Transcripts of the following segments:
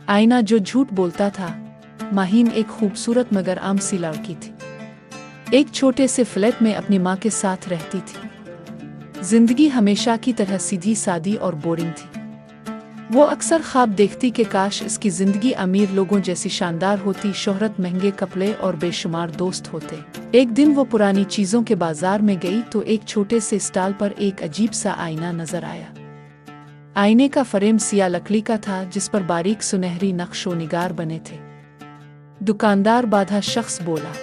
आईना जो झूठ बोलता था। माहीन एक खूबसूरत मगर आम सी लड़की थी। एक छोटे से फ्लैट में अपनी माँ के साथ रहती थी। जिंदगी हमेशा की तरह सीधी सादी और बोरिंग थी। वो अक्सर ख्वाब देखती कि काश इसकी जिंदगी अमीर लोगों जैसी शानदार होती, शोहरत, महंगे कपड़े और बेशुमार दोस्त होते। एक दिन वो पुरानी चीजों के बाजार में गई तो एक छोटे से स्टॉल पर एक अजीब सा आईना नजर आया। आईने का फ्रेम सिया लकड़ी का था जिस पर बारीक सुनहरी नक्शो निगार बने थे। दुकानदार बाधा शख्स बोला,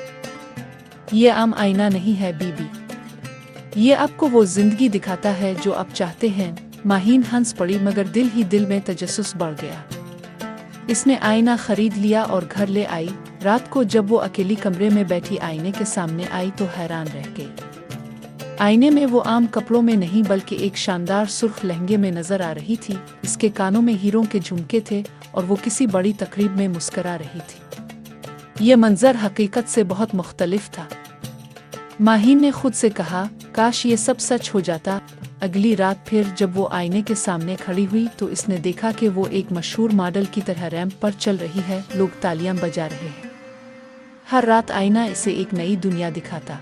ये आम आईना नहीं है बीबी, ये आपको वो जिंदगी दिखाता है जो आप चाहते हैं। माहीन हंस पड़ी मगर दिल ही दिल में तजस्सुस बढ़ गया। इसने आईना खरीद लिया और घर ले आई। रात को जब वो अकेली कमरे में बैठी आईने के सामने आई तो हैरान रह गई। आईने में वो आम कपड़ों में नहीं बल्कि एक शानदार सुर्ख लहंगे में नजर आ रही थी। इसके कानों में हीरों के झुमके थे और वो किसी बड़ी तकरीब में मुस्करा रही थी। ये मंजर हकीकत से बहुत मुख्तलिफ था। माहीन ने खुद से कहा, काश ये सब सच हो जाता। अगली रात फिर जब वो आईने के सामने खड़ी हुई तो इसने देखा कि वो एक मशहूर मॉडल की तरह रैंप पर चल रही है। लोग तालियां बजा रहे हैं। हर रात आईना इसे एक नई दुनिया दिखाता।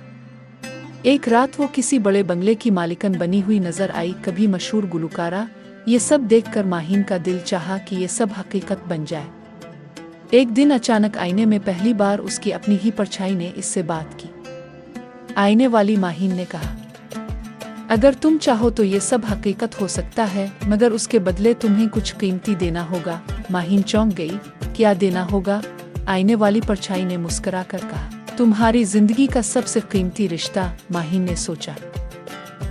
एक रात वो किसी बड़े बंगले की मालिकन बनी हुई नजर आई, कभी मशहूर गुलकारा। ये सब देखकर माहीन का दिल चाहा कि ये सब हकीकत बन जाए। एक दिन अचानक आईने में पहली बार उसकी अपनी ही परछाई ने इससे बात की। आईने वाली माहीन ने कहा, अगर तुम चाहो तो ये सब हकीकत हो सकता है, मगर उसके बदले तुम्हें कुछ कीमती देना होगा। माहीन चौंक गई। क्या देना होगा? आईने वाली परछाई ने मुस्कुरा कर कहा, तुम्हारी जिंदगी का सबसे कीमती रिश्ता। माहीन ने सोचा,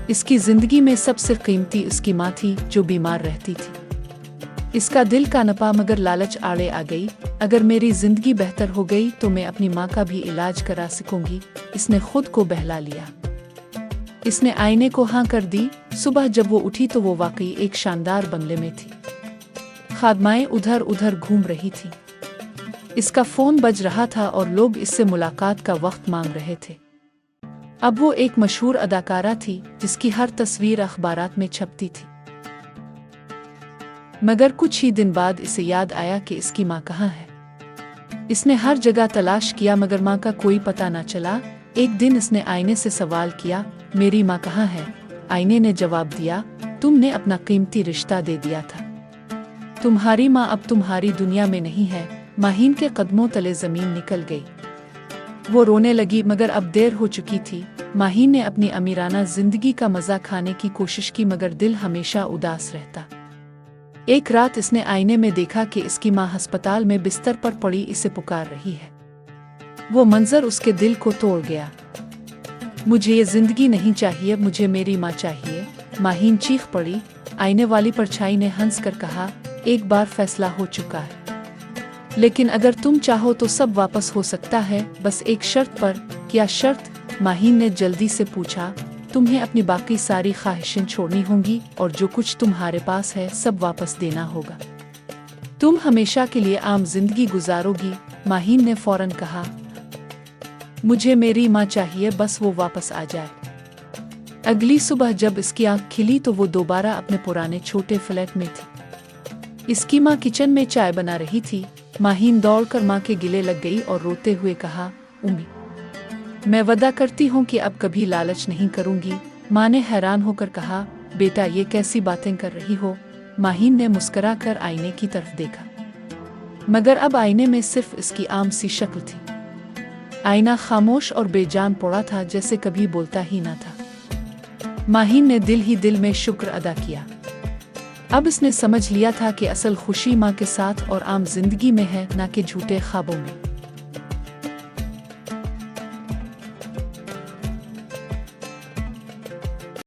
इसकी जिंदगी में सबसे कीमती उसकी माँ थी जो बीमार रहती थी। इसका दिल का नपा मगर लालच आड़े आ गई। अगर मेरी जिंदगी बेहतर हो गई तो मैं अपनी माँ का भी इलाज करा सकूंगी। इसने खुद को बहला लिया। इसने आईने को हाँ कर दी। सुबह जब वो उठी तो वो वाकई एक शानदार बंगले में थी। खादमाएं उधर उधर घूम रही थी। इसका फोन बज रहा था और लोग इससे मुलाकात का वक्त मांग रहे थे। अब वो एक मशहूर अदाकारा थी जिसकी हर तस्वीर अखबारात में छपती थी। मगर कुछ ही दिन बाद इसे याद आया कि इसकी माँ कहाँ है। इसने हर जगह तलाश किया मगर माँ का कोई पता न चला। एक दिन इसने आईने से सवाल किया, मेरी माँ कहाँ है? आईने ने जवाब दिया, तुमने अपना कीमती रिश्ता दे दिया था। तुम्हारी माँ अब तुम्हारी दुनिया में नहीं है। माहीन के कदमों तले जमीन निकल गई। वो रोने लगी मगर अब देर हो चुकी थी। माहीन ने अपनी अमीराना जिंदगी का मजा खाने की कोशिश की मगर दिल हमेशा उदास रहता। एक रात इसने आईने में देखा कि इसकी माँ अस्पताल में बिस्तर पर पड़ी इसे पुकार रही है। वो मंजर उसके दिल को तोड़ गया। मुझे ये जिंदगी नहीं चाहिए, मुझे मेरी माँ चाहिए। माहीन चीख पड़ी। आईने वाली परछाई ने हंस कर कहा, एक बार फैसला हो चुका है, लेकिन अगर तुम चाहो तो सब वापस हो सकता है, बस एक शर्त पर। क्या शर्त? माहीन ने जल्दी से पूछा। तुम्हें अपनी बाकी सारी ख्वाहिशें छोड़नी होंगी और जो कुछ तुम्हारे पास है सब वापस देना होगा। तुम हमेशा के लिए आम जिंदगी गुजारोगी। माहीन ने फौरन कहा, मुझे मेरी माँ चाहिए, बस वो वापस आ जाए। अगली सुबह जब इसकी आंख खिली तो वो दोबारा अपने पुराने छोटे फ्लैट में थी। इसकी माँ किचन में चाय बना रही थी। माहीन दौड़कर माँ के गिले लग गई और रोते हुए कहा, उम्मी, मैं वादा करती हूँ कि अब कभी लालच नहीं करूँगी। माँ ने हैरान होकर कहा, बेटा ये कैसी बातें कर रही हो? माहीन ने मुस्कुरा कर आईने की तरफ देखा, मगर अब आईने में सिर्फ इसकी आम सी शक्ल थी। आईना खामोश और बेजान पड़ा था, जैसे कभी बोलता ही न था। माहीन ने दिल ही दिल में शुक्र अदा किया। अब इसने समझ लिया था कि असल खुशी माँ के साथ और आम जिंदगी में है, न कि झूठे ख्वाबों में।